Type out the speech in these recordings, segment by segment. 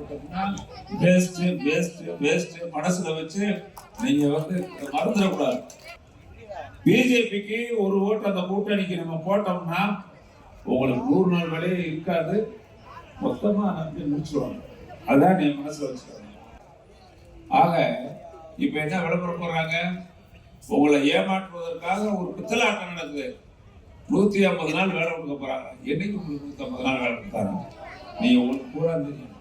போட்டோம்னா waste waste waste மனசுல வச்சு நீங்க மறந்துடக்கூடாது. பிஜேபிக்கு ஒரு ஓட்டு அந்த கூட்டணிக்கு நம்ம போட்டோம்னா உங்களுக்கு 100 நாள் வேலையே இருக்காது, மொத்தமா நம்பி முடிச்சுடுவாங்க. அதான் நீ மனசுல வச்சுக்கணும். ஆக இப்ப என்ன விளம்பரம் போடுறாங்க, உங்களை ஏமாற்றுவதற்காக ஒரு பித்தலாட்டம் நடக்குது. 150 நாள் வேலை கொடுக்க போறாங்க. என்னைக்கு உங்களுக்கு 150 நாள் வேலை கொடுத்தாங்க? நீங்க உங்களுக்கு கூட தெரியும்.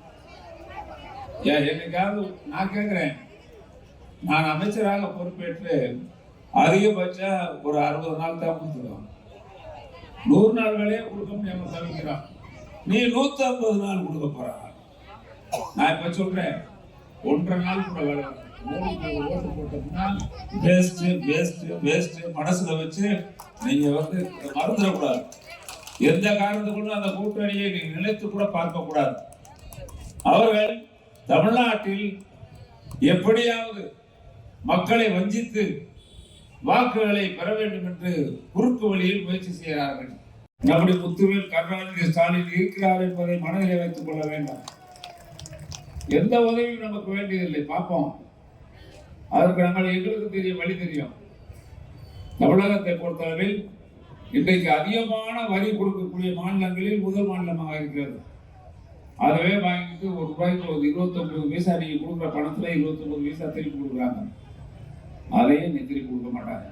என்னைக்காவது நான் கேட்கிறேன், நான் அமைச்சராக பொறுப்பேற்று அதிகபட்சா ஒரு 60 நாள் தான் கொடுத்துருவோம். 100 நாள் வேலையே கொடுக்க முடியாம தவிக்கிறான். நீ 150 நாள் கொடுக்க போறாங்க. நான் இப்ப சொல்றேன், 1.5 நாள் கூட வேலை ஓட்டு போட்டோம்னா வேஸ்ட் வேஸ்ட் வேஸ்ட் மனசுல வச்சு நீங்க மறந்துடக்கூடாது. எந்த காரணத்துக்குள்ள அந்த கூட்டணியை நீங்க நினைத்து கூட பார்க்க கூடாது. அவர்கள் தமிழ்நாட்டில் எப்படியாவது மக்களை வஞ்சித்து வாக்குகளை பெற வேண்டும் என்று குறுக்கு வழியில் முயற்சி செய்கிறார்கள். நம்முடைய முத்துவேல் கருணாநிதி ஸ்டாலின் இருக்கிறார் என்பதை மனதில் வைத்துக் கொள்ள வேண்டாம். எந்த உதவியும் நமக்கு வேண்டியதில்லை, பார்ப்போம். அதற்கு எங்களுக்கு தெரியும், வழி தெரியும். தமிழகத்தை பொறுத்தளவில் இன்றைக்கு அதிகமான வரி கொடுக்கக்கூடிய மாநிலங்களில் முதல் மாநிலமாக இருக்கிறது. அதவே வாங்கிட்டு ஒரு ரூபாய்க்கு 29 பைசா நீங்க கொடுக்குற பணத்துல 29 பைசா திருப்பி கொடுக்குறாங்க. அதையும் நீ திருப்பி கொடுக்க மாட்டாங்க.